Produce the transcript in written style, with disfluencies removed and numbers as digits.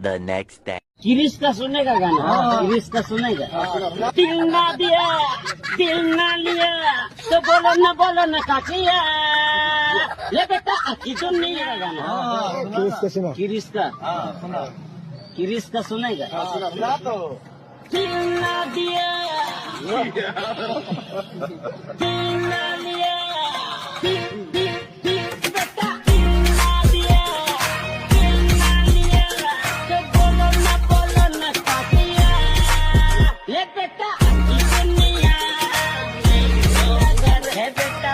the next day. किरिश का सुनेगा गाना किरिश का सुनेगा दिल ना दिया दिल ना लिया तो बोलो ना काकिया ले बेटा की दुनिया का गाना किरिश का सुनेगा दिल ना दिया दिल ना लिया बेटा दिल ना दिया दिल ना लिया तो बोलो ना काकिया ले बेटा की दुनिया है बेटा